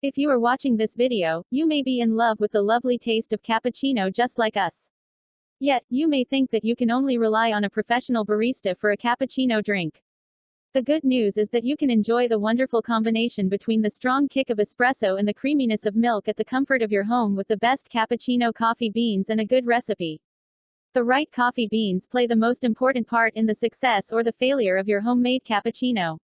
If you are watching this video, you may be in love with the lovely taste of cappuccino just like us. Yet, you may think that you can only rely on a professional barista for a cappuccino drink. The good news is that you can enjoy the wonderful combination between the strong kick of espresso and the creaminess of milk at the comfort of your home with the best cappuccino coffee beans and a good recipe. The right coffee beans play the most important part in the success or the failure of your homemade cappuccino.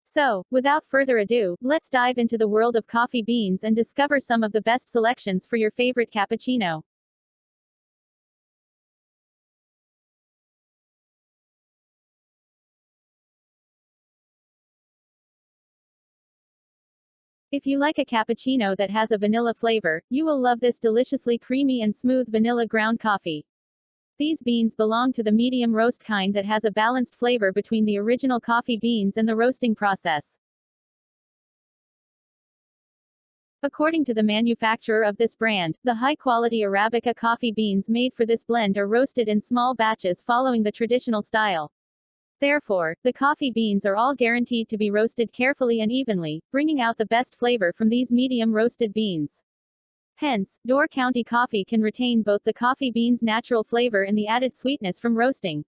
So, without further ado, let's dive into the world of coffee beans and discover some of the best selections for your favorite cappuccino. If you like a cappuccino that has a vanilla flavor, you will love this deliciously creamy and smooth vanilla ground coffee. These beans belong to the medium roast kind that has a balanced flavor between the original coffee beans and the roasting process. According to the manufacturer of this brand, the high-quality Arabica coffee beans made for this blend are roasted in small batches following the traditional style. Therefore, the coffee beans are all guaranteed to be roasted carefully and evenly, bringing out the best flavor from these medium roasted beans. Hence, Door County coffee can retain both the coffee beans' natural flavor and the added sweetness from roasting.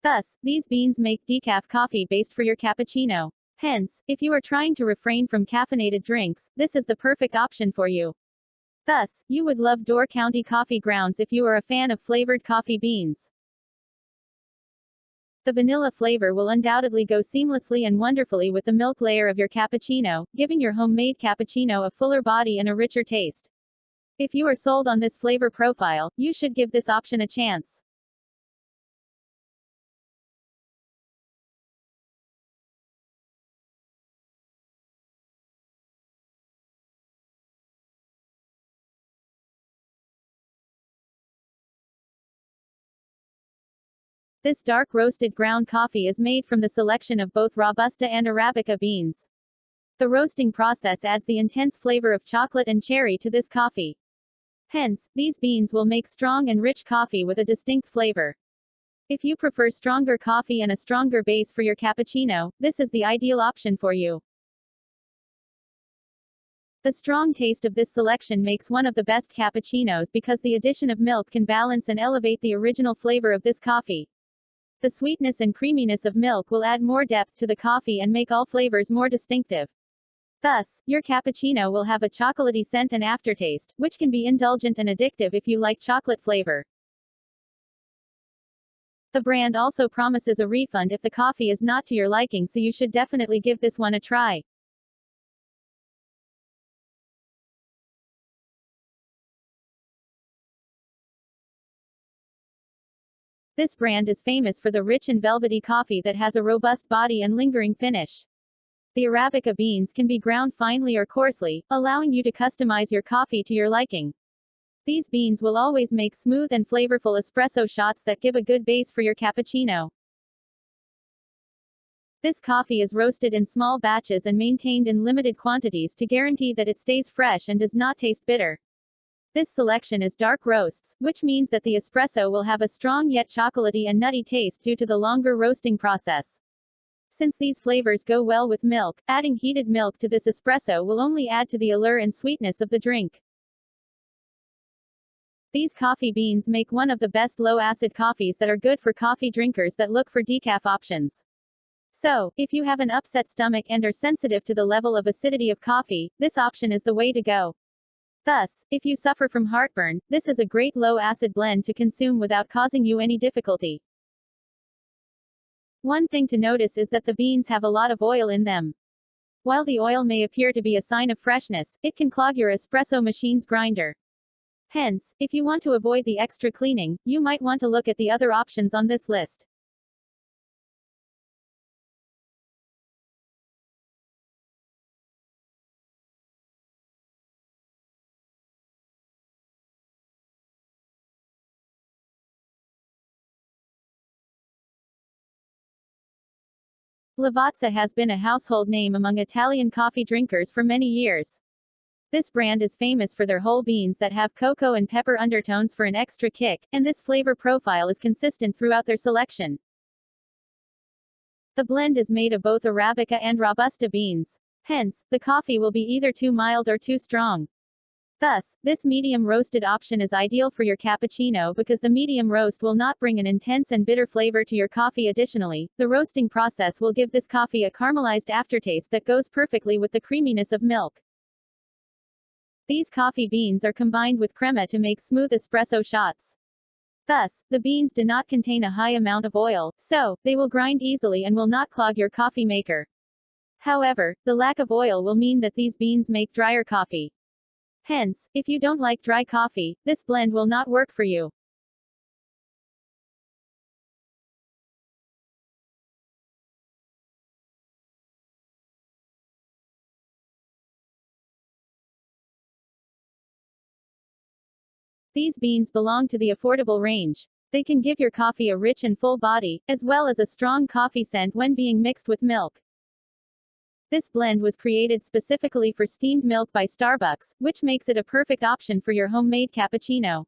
Thus, these beans make decaf coffee based for your cappuccino. Hence, if you are trying to refrain from caffeinated drinks, this is the perfect option for you. Thus, you would love Door County coffee grounds if you are a fan of flavored coffee beans. The vanilla flavor will undoubtedly go seamlessly and wonderfully with the milk layer of your cappuccino, giving your homemade cappuccino a fuller body and a richer taste. If you are sold on this flavor profile, you should give this option a chance. This dark roasted ground coffee is made from the selection of both Robusta and Arabica beans. The roasting process adds the intense flavor of chocolate and cherry to this coffee. Hence, these beans will make strong and rich coffee with a distinct flavor. If you prefer stronger coffee and a stronger base for your cappuccino, this is the ideal option for you. The strong taste of this selection makes one of the best cappuccinos because the addition of milk can balance and elevate the original flavor of this coffee. The sweetness and creaminess of milk will add more depth to the coffee and make all flavors more distinctive. Thus, your cappuccino will have a chocolatey scent and aftertaste, which can be indulgent and addictive if you like chocolate flavor. The brand also promises a refund if the coffee is not to your liking, so you should definitely give this one a try. This brand is famous for the rich and velvety coffee that has a robust body and lingering finish. The Arabica beans can be ground finely or coarsely, allowing you to customize your coffee to your liking. These beans will always make smooth and flavorful espresso shots that give a good base for your cappuccino. This coffee is roasted in small batches and maintained in limited quantities to guarantee that it stays fresh and does not taste bitter. This selection is dark roasts, which means that the espresso will have a strong yet chocolatey and nutty taste due to the longer roasting process. Since these flavors go well with milk, adding heated milk to this espresso will only add to the allure and sweetness of the drink. These coffee beans make one of the best low-acid coffees that are good for coffee drinkers that look for decaf options. So, if you have an upset stomach and are sensitive to the level of acidity of coffee, this option is the way to go. Thus, if you suffer from heartburn, this is a great low-acid blend to consume without causing you any difficulty. One thing to notice is that the beans have a lot of oil in them. While the oil may appear to be a sign of freshness, it can clog your espresso machine's grinder. Hence, if you want to avoid the extra cleaning, you might want to look at the other options on this list. Lavazza has been a household name among Italian coffee drinkers for many years. This brand is famous for their whole beans that have cocoa and pepper undertones for an extra kick, and this flavor profile is consistent throughout their selection. The blend is made of both Arabica and Robusta beans. Hence, the coffee will be either too mild or too strong. Thus, this medium roasted option is ideal for your cappuccino because the medium roast will not bring an intense and bitter flavor to your coffee. Additionally, the roasting process will give this coffee a caramelized aftertaste that goes perfectly with the creaminess of milk. These coffee beans are combined with crema to make smooth espresso shots. Thus, the beans do not contain a high amount of oil, so they will grind easily and will not clog your coffee maker. However, the lack of oil will mean that these beans make drier coffee. Hence, if you don't like dry coffee, this blend will not work for you. These beans belong to the affordable range. They can give your coffee a rich and full body, as well as a strong coffee scent when being mixed with milk. This blend was created specifically for steamed milk by Starbucks, which makes it a perfect option for your homemade cappuccino.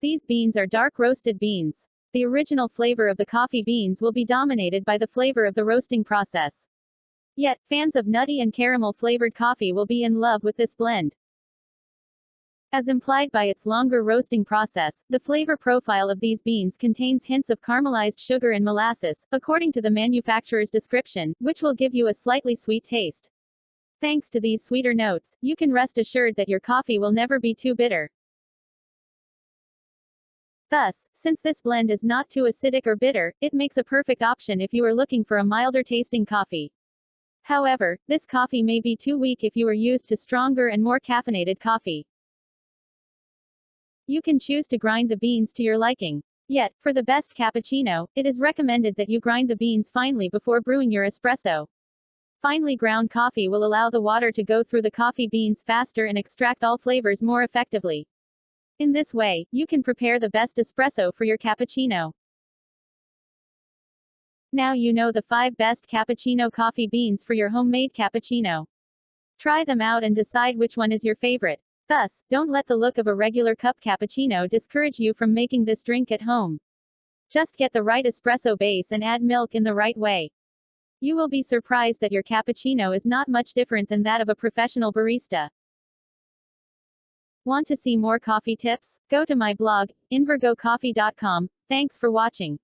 These beans are dark roasted beans. The original flavor of the coffee beans will be dominated by the flavor of the roasting process. Yet, fans of nutty and caramel flavored coffee will be in love with this blend. As implied by its longer roasting process, the flavor profile of these beans contains hints of caramelized sugar and molasses, according to the manufacturer's description, which will give you a slightly sweet taste. Thanks to these sweeter notes, you can rest assured that your coffee will never be too bitter. Thus, since this blend is not too acidic or bitter, it makes a perfect option if you are looking for a milder tasting coffee. However, this coffee may be too weak if you are used to stronger and more caffeinated coffee. You can choose to grind the beans to your liking. Yet, for the best cappuccino, it is recommended that you grind the beans finely before brewing your espresso. Finely ground coffee will allow the water to go through the coffee beans faster and extract all flavors more effectively. In this way, you can prepare the best espresso for your cappuccino. Now you know the 5 best cappuccino coffee beans for your homemade cappuccino. Try them out and decide which one is your favorite. Thus, don't let the look of a regular cup cappuccino discourage you from making this drink at home. Just get the right espresso base and add milk in the right way. You will be surprised that your cappuccino is not much different than that of a professional barista. Want to see more coffee tips? Go to my blog, invergocoffee.com. Thanks for watching.